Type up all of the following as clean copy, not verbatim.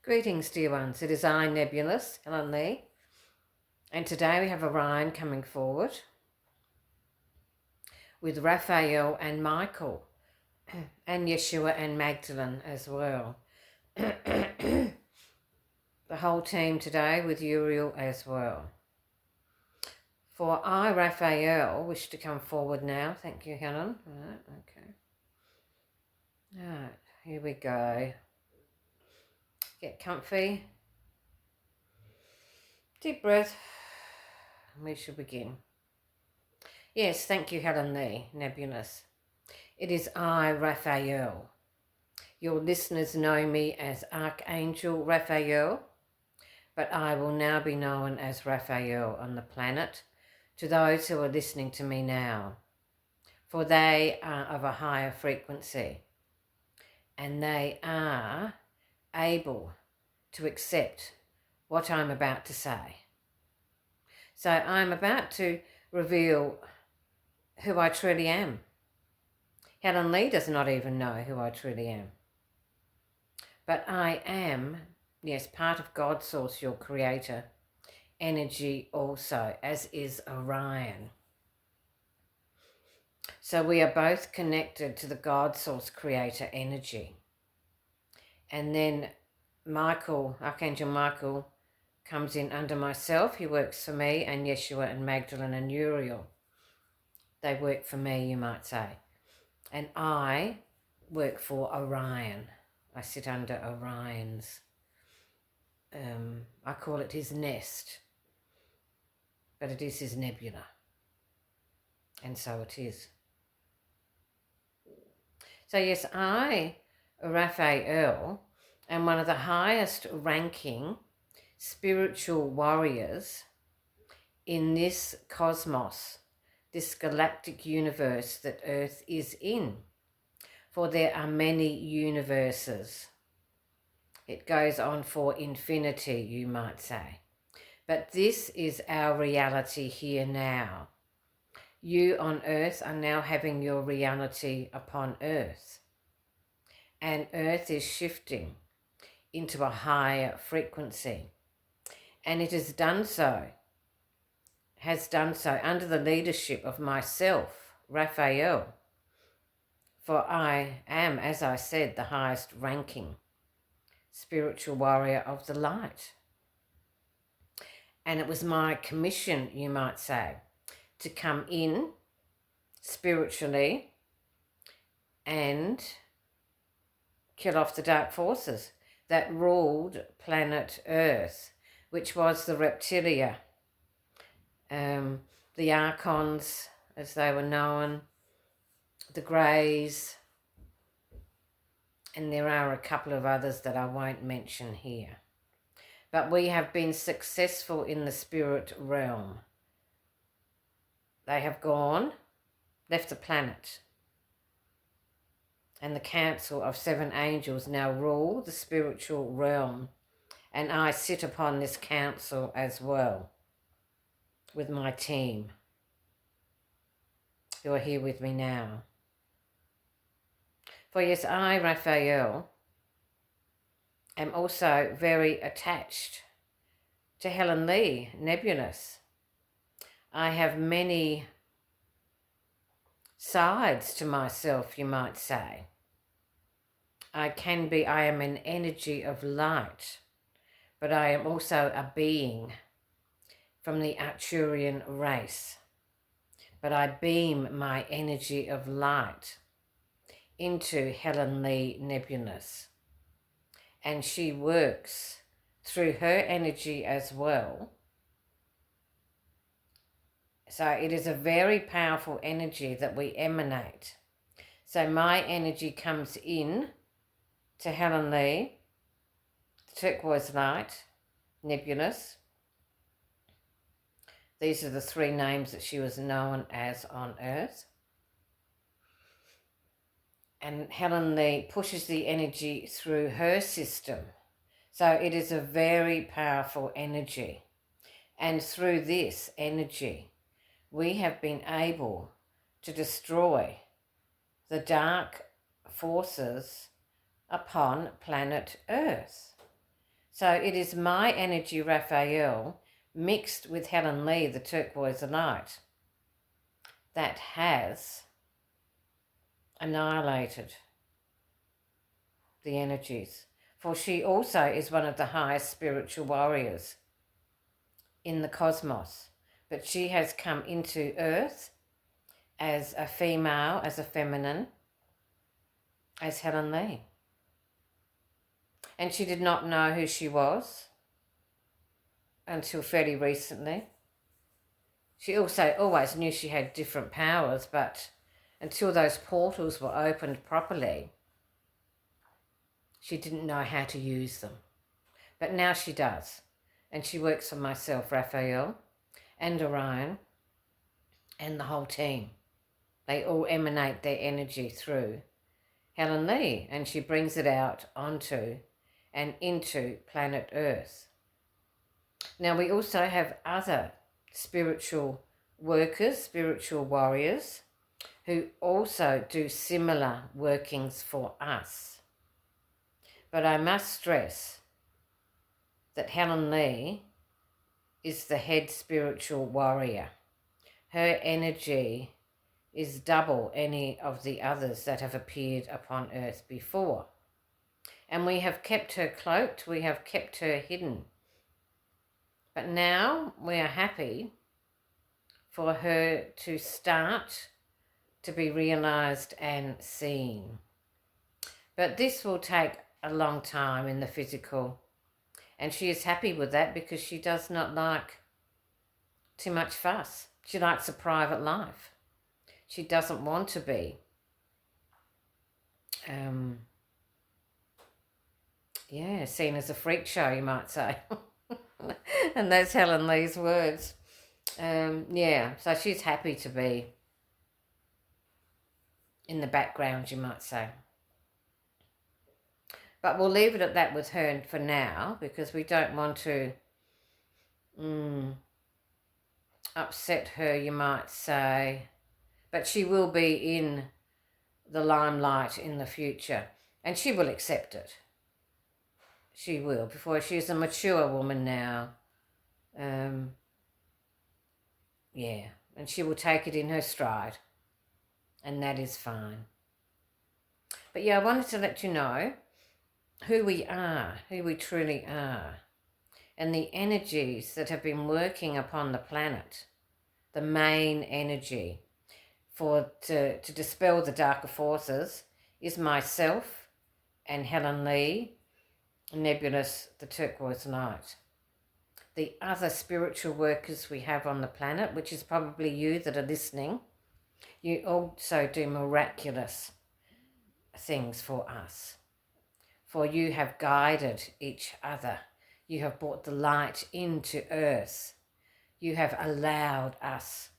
Greetings, dear ones. It is I, Nebulous, Helen Lee, and today we have Orion coming forward with Raphael and Michael, and Yeshua and Magdalene as well. The whole team today with Uriel as well. For I, Raphael, wish to come forward now. Thank you, Helen. Right, okay. Alright, here we go. Get comfy. Deep breath. We shall begin. Yes, thank you, Helen Lee, Nebulous. It is I, Raphael. Your listeners know me as Archangel Raphael, but I will now be known as Raphael on the planet to those who are listening to me now, for they are of a higher frequency and they are able to accept what I'm about to say. So I'm about to reveal who I truly am. Helen Lee does not even know who I truly am. But I am, yes, part of God Source, your creator, energy also, as is Orion. So we are both connected to the God Source creator energy. And then Michael, Archangel Michael, comes in under myself. He works for me, and Yeshua and Magdalene and Uriel. They work for me, you might say. And I work for Orion. I sit under Orion's, I call it his nest, but it is his nebula. And so it is. So yes, I, Raphael, am one of the highest ranking spiritual warriors in this cosmos, this galactic universe that Earth is in. For there are many universes. It goes on for infinity, you might say. But this is our reality here now. You on Earth are now having your reality upon Earth. And Earth is shifting into a higher frequency. And it has done so under the leadership of myself, Raphael. For I am, as I said, the highest ranking spiritual warrior of the light. And it was my commission, you might say, to come in spiritually and kill off the dark forces that ruled planet Earth, which was the reptilia, the archons, as they were known, the greys, and there are a couple of others that I won't mention here. But we have been successful in the spirit realm. They have left the planet. And the Council of Seven Angels now rule the spiritual realm. And I sit upon this council as well with my team who are here with me now. For yes, I, Raphael, am also very attached to Helen Lee, Nebulous. I have many sides to myself, you might say. I am an energy of light, but I am also a being from the Arcturian race. But I beam my energy of light into Helen Lee Nebulous. And she works through her energy as well. So it is a very powerful energy that we emanate. So my energy comes in to Helen Lee, turquoise light, Nebulous. These are the three names that she was known as on Earth. And Helen Lee pushes the energy through her system. So it is a very powerful energy. And through this energy, we have been able to destroy the dark forces upon planet Earth. So it is my energy, Raphael, mixed with Helen Lee, the turquoise light, that has annihilated the energies. For she also is one of the highest spiritual warriors in the cosmos. But she has come into Earth as a female, as a feminine, as Helen Lee. And she did not know who she was until fairly recently. She also always knew she had different powers, but until those portals were opened properly, she didn't know how to use them. But now she does. And she works for myself, Raphael, and Orion, and the whole team. They all emanate their energy through Helen Lee, and she brings it out onto and into planet Earth. Now we also have other spiritual workers, spiritual warriors, who also do similar workings for us. But I must stress that Helen Lee is the head spiritual warrior. Her energy is double any of the others that have appeared upon Earth before. And we have kept her cloaked, we have kept her hidden. But now we are happy for her to start to be realised and seen. But this will take a long time in the physical, and she is happy with that because she does not like too much fuss. She likes a private life. She doesn't want to be seen as a freak show, you might say. And that's Helen Lee's words. So she's happy to be in the background, you might say. But we'll leave it at that with her for now, because we don't want to upset her, you might say. But she will be in the limelight in the future, and she will accept it. She will, before she's a mature woman now. And she will take it in her stride, and that is fine. But I wanted to let you know who we are, who we truly are, and the energies that have been working upon the planet, the main energy to dispel the darker forces is myself and Helen Lee, Nebulous, the turquoise light. The other spiritual workers we have on the planet, which is probably you that are listening, you also do miraculous things for us. For you have guided each other. You have brought the light into Earth. You have allowed us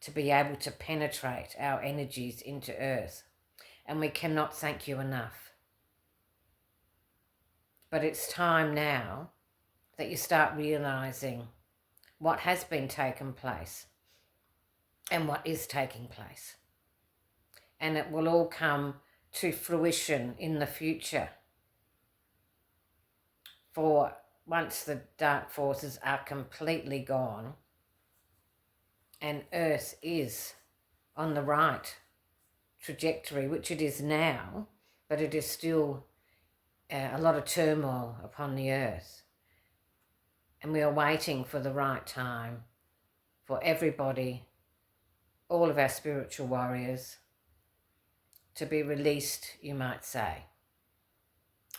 to be able to penetrate our energies into Earth. And we cannot thank you enough. But it's time now that you start realising what has been taking place and what is taking place. And it will all come to fruition in the future. For once the dark forces are completely gone and Earth is on the right trajectory, which it is now, but it is still a lot of turmoil upon the Earth. And we are waiting for the right time for everybody, all of our spiritual warriors, to be released, you might say,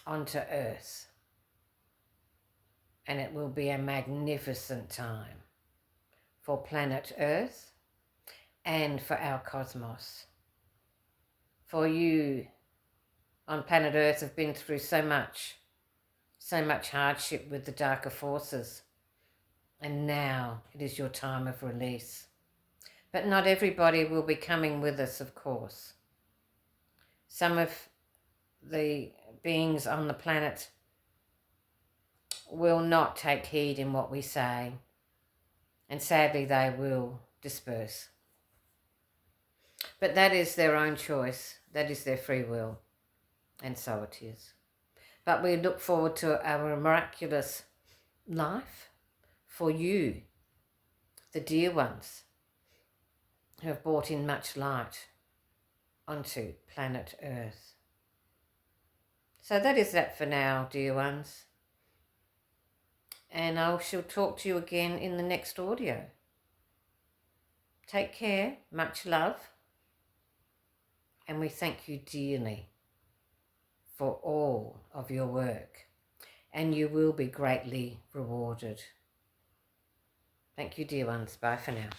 onto Earth. And it will be a magnificent time for planet Earth and for our cosmos. For you on planet Earth have been through so much hardship with the darker forces. And now it is your time of release. But not everybody will be coming with us, of course. Some of the beings on the planet will not take heed in what we say, and sadly they will disperse. But that is their own choice, that is their free will, and so it is. But we look forward to our miraculous life for you, the dear ones who have brought in much light onto planet Earth. So that is that for now, dear ones. And I shall talk to you again in the next audio. Take care, much love, and we thank you dearly for all of your work, and you will be greatly rewarded. Thank you, dear ones. Bye for now.